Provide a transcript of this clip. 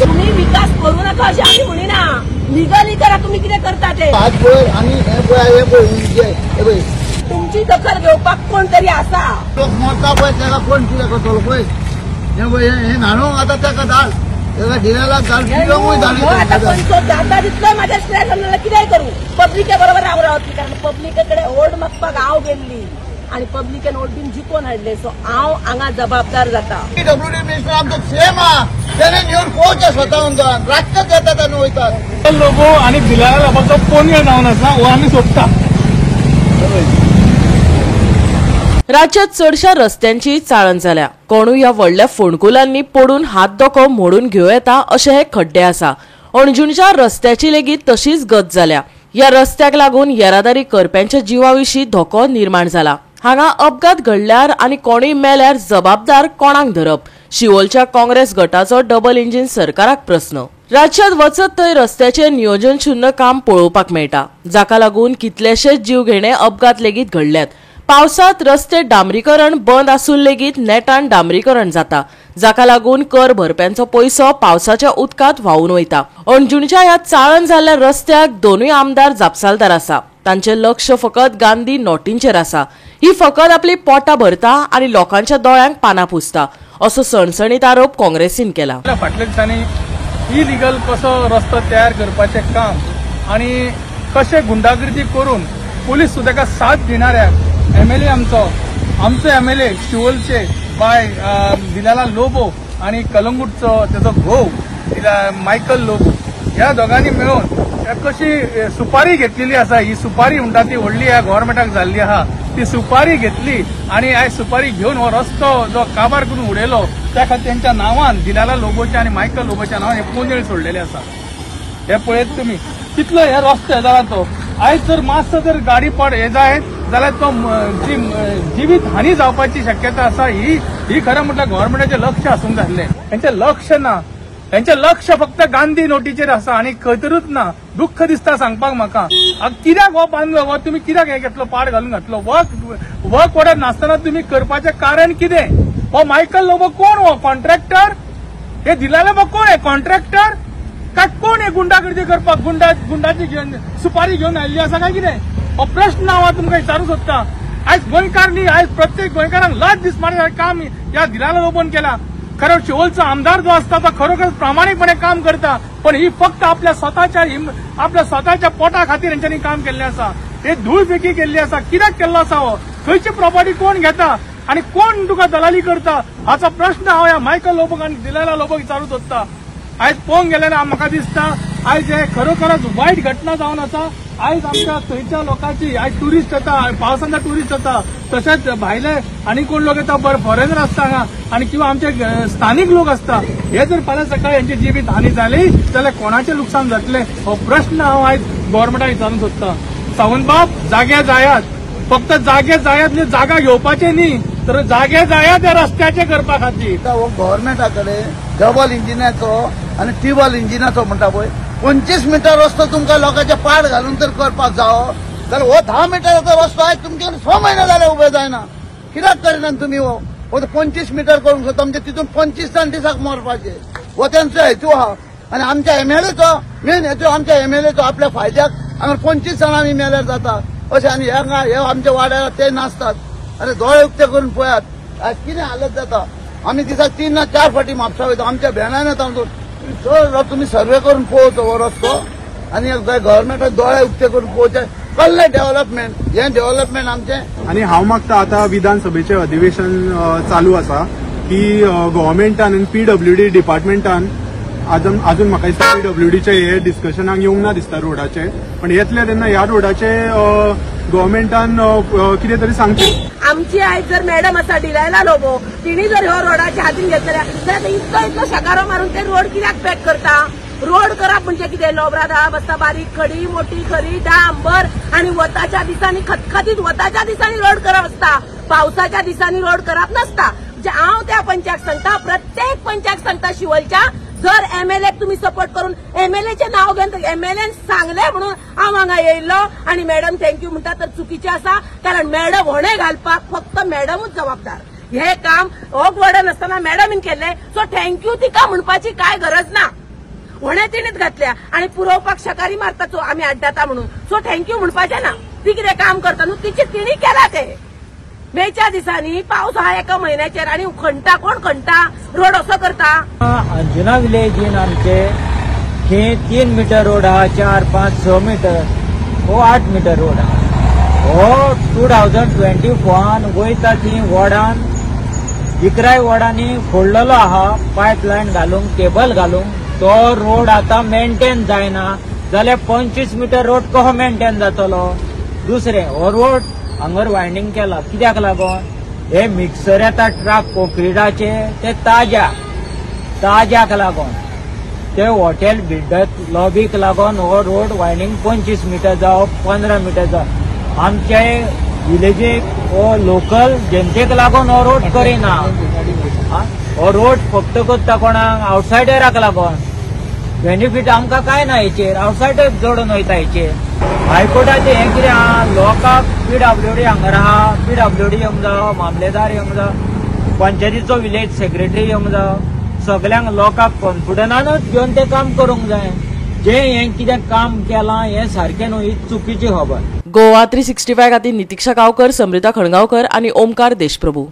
तुम्ही विकास करू नका अशी आम्ही म्हणिना लिगली करा. तुम्ही किती करता ते तुमची दखल घेवपाक कोण तरी आसा. मरता पळय त्याला कोण कितें करतलो पळय हे न्हाणोवंक आतां ताका धाड ताका ढिल्याला धाड पिलोंगूय जाता तितलोय म्हाज्या स्ट्रेस जाल्यार कितेंय करूं. पब्लिके बरोबर हांव रावतली कारण पब्लिके कडेन वोट मागपाक हांव गेल्ली आणि पब्लिकेन वोट बीन जिखून हाडले. सो हांव हांगा जबाबदार जाता. PWD मिनिस्टर आमचो सेम आहा तेणेन येवन पळोवचें स्वताहून जावन रातचेच येतात आनी वयतात. लोगो आनी भिलाला लोकांचो पोनयो जावन आसा हो आमी सोडटा. राज्यात चडशा रस्त्यांची चाळण जाल्या. कोणूय ह्या व्हडल्या फोंडकुलांनी पडून हात दोको मोडून घेव येता अशे हे खड्डे आसा. अणजुणच्या रस्त्याची लेगीत तशीच गत जाल्या. ह्या रस्त्याक लागून येरादारी करप्यांच्या जिवाविशीं धोको निर्माण जाला. हांगा अपघात घडल्यार आनी कोणूय मेल्यार जबाबदार कोणाक धरप? शिवोलच्या काँग्रेस गटाचो डबल इंजिन सरकाराक प्रस्न. राज्यात वचत थंय रस्त्याचे नियोजन शून्य काम पळोवपाक मेळटा. जाका लागून कितलेशेच जीवघेणे अपघात लेगीत घडल्यात. पावसात रस्ते डांबरीकरण बंद आसून लेगीत नेटान डांबरीकरण जाता. जाका लागून कर भरप्यांचो पयसो पावसाच्या उदकांत व्हांवून वयता. अणजुणच्या ह्या चाळण जाल्ल्या रस्त्याक दोनूय आमदार जापसालदार आसा. तांचें लक्ष फकत गांधी नोटींचेर आसा. ही फकत आपली पोटां भरता आनी लोकांच्या दोळ्यांक पानां पुसता असो सणसणीत आरोप काँग्रेसीन केला. फाटल्या दिसांनी इलिगल कसो रस्तो तयार करपाचें काम आनी कशे गुंडागर्दी करून पोलीस सुद्दां ताका साथ दिणाऱ्याक MLA आमचो MLA शिवोलचे बाय दिलाला लोबो आणि कलंगूटचो त्याचो घोव मायकल लोबो ह्या दोगांनी मेळून कशी सुपारी घेतलेली आसा. ही सुपारी म्हणटा ती व्हडली ह्या गव्हर्मेंटाक जाल्ली आहा. ती सुपारी घेतली आणि आयज सुपारी घेवन हो रस्तो जो काबार करून उडयलो त्या खातीर त्यांच्या नांवान दिलाला लोबोचे आणि मायकल लोबोच्या नांवान हे पोंजळ सोडलेले आसा. हे पळयत तुमी कितलो हे रस्तो जाला तो. आयज जर मातसो जर गाडी पड हे जायत जाल्यार तो जिवीत हानी जावपाची शक्यता आसा. ही खरें म्हटल्यार गव्हर्मेंटाचें लक्ष आसूंक जाय आसलें. हेंचें लक्ष ना. हेंचें लक्ष फक्त गांधी नोटीचेर आसा आनी खंयतरूच ना. दुख्ख दिसता सांगपाक म्हाका. कित्याक हो बांदलो हो तुमी कित्याक हे घेतलो पाड घालून घातलो. वर्क ऑर्डर नासतना तुमी करपाचें कारण कितें. हो मायकल लोबो कोण हो कॉन्ट्रॅक्टर. हे दिलाले बा कोण हे कॉन्ट्रॅक्टर काय कोण हे गुंडागर्दी करपाक गुंडाची घेवन सुपारी घेवन आयिल्ली आसा काय कितें. हो प्रश्न हांव तुमकां विचारूंक सोदता. आयज गोंयकार न्ही आयज प्रत्येक गोंयकारांक लज दिसपाचें काम ह्या दिलाला लोबोन केला. खरो शिवोलचो आमदार जो असता तो खरोखर प्रामाणीकपणे काम करता. पण ही फक्त आपल्या स्वताच्या पोटा खातीर हेंच्यांनी काम केल्लें आसा. हे धूळफेकी केल्ली आसा. कित्याक केल्लो आसा हो. खंयची प्रॉपर्टी कोण घेता आनी कोण तुका दलाली करता हाचो प्रश्न हांव ह्या मायकल लोबोक आनी दिलाला लोबोक विचारूंक सोदता. आयज पळोवंक गेल्यार म्हाका दिसता आयज हे खरोखरच वायट घटना जावन आसा. आयज आमच्या थंयच्या लोकांची आयज टुरिस्ट येता पावसांत टुरिस्ट येता तशेंच भायले आनी कोण लोक येता बरे फॉरेनर आसता हांगा आनी किंवा आमचे स्थानीक लोक आसता. हे जर फाल्यां सकाळी यांची जिवीत हानी जाली जाल्यार कोणाचें लुकसाण जातलें हो प्रश्न हांव आयज गव्हर्मेंटाक विचारूंक सोदता. सावंतबाब जागे जायात. फक्त जागे जायात न्ही जागा घेवपाचे न्ही तर जागे जायात त्या रस्त्याचे करपा खातीर. हो गव्हर्मेंटा कडेन डबल इंजिनाचो आनी ट्रिबल इंजिनाचो म्हणटा पळय 25 मीटर रस्तो तुमकां लोकांचे पाड घालून तर करपाक जावो जाल्यार हो 10 मिटराचो रस्तो आयज तुमचे 6 म्हयने जाले उबे जायना. कित्याक करिना तुमी हो 25 मीटर करूंक सोदता म्हणजे तितून 25 जाण दिसाक मरपाचे हो तेंचो हेतू आहा. आनी आमच्या MLAचो मेन हेतू आमच्या MLAचो आपल्या फायद्याक हांगा 25 जाण आमी मेल्यार जाता अशें आनी हे आमच्या वाड्यार ते नासतात. अरे दोळे उक्ते करून पळयात आयज कितें हालत जाता. आमी दिसाक 3 ना 4 फावटी म्हापसा वयता. आमच्या भेणान येता तुम्ही सर्वे करून पळोवचो हो रस्तो आनी गव्हर्मेंटान दोळे उक्ते करून पळोवचे कसलें डेव्हलपमेंट. हे डेव्हलपमेंट आमचें. आनी हांव मागता आतां विधानसभेचें अधिवेशन चालू आसा की गव्हर्मेंटान आनी PWD डिपार्टमेंटान अजून म्हाका दिसता PWDचे हे डिस्कशनाक येवंक ना दिसता रोडाचे. पण येतले तेन्ना ह्या रोडाचे गव्हर्मेंटान कितें तरी सांगचें. आमची आयज जर मॅडम आसा डिलायला लोबो तिणी जर ह्यो रोडाचे हातीन घेतल्या जाल्यार इतको शकारो मारून ते रोड कित्याक पॅक करता. रोड करप म्हणजे कितें लोबरा दळप आसता बारीक खडी मोठी खडी डांबर आनी वताच्या दिसांनी खतखतीत वताच्या दिसांनी रोड करप आसता. पावसाच्या दिसांनी रोड करप नासता. हांव त्या पंचाक सांगता प्रत्येक पंचाक सांगता शिवोलच्या जर MLA तुम्ही सपोर्ट करून MLAचे नाव घेवन MLA सांगले म्हणून हांव हांगा येयल्लो आनी मॅडम थँक्यू म्हणटा तर चुकीचे आसा. कारण मॅडम होणे घालपाक फक्त मॅडमूच जबाबदार. हे काम हो वडन असताना मॅडमीन केले, सो थँक्यू तिका म्हणपाची काय गरज ना. होणे तिणेच घातल्या आणि पुरवपाक शकारी मारताचो आम्ही अड्डाता म्हणून, सो थँक्यू म्हणपाचे ना. ती कितें काम करता न्हू तिची तिणी केला ते. मेच्या दिसांनी पावस हा एका म्हयन्याचेर आणि खणटा कोण खणटा, रोड असो करता. अंजुना विलेजीन आमचे हे 3 मीटर रोड हा, 4, 5, 6 मीटर हो 8 मीटर रोड हा. हो 2024 वयता ती वॉर्डान इकराय वॉर्डांनी फोडलेलो आहा पायपलायन घालूंक, केबल घालूंक. तो रोड आता मेंटेन जायना जाल्यार 25 मीटर रोड कसो मेंटेन जातलो. दुसरे हो रोड हांगर वायंडींग केला कित्याक लागून, हे मिक्सर येता ट्रक कोंक्रिटाचे ते ताज्याक लागून, ते हॉटेल बिल्डर लॉबीक लागून हो रोड वायंडींग 25 मीटर जावप 15 मीटर जावप. आमचे विलेजीक हो लोकल जनतेक लागून हो रोड करिना. हो रोड फक्त करता कोणाक, आउटसायडराक लागून. बेनिफीट आमकां काय ना हेचेर, आउटसायडर जोडून वयता हेचेर. हायकोर्टाचें हें कितें आहा, लोकांक PWD हांगर आहा, PWD येवंक जावो, मामलेदार येवंक जावो, पंचायतीचो विलेज सेक्रेटरी येवंक जावो, सगळ्यांक लोकांक कॉन्फिडन्सानूच घेवन तें काम करूंक जाय. जे हें कितें काम केलां हें सारकें न्हू, ही चुकीची खबर. गोवा 365 खातीर नितीक्षा गांवकर, समृता खणगांवकर आनी ओमकार देशप्रभू.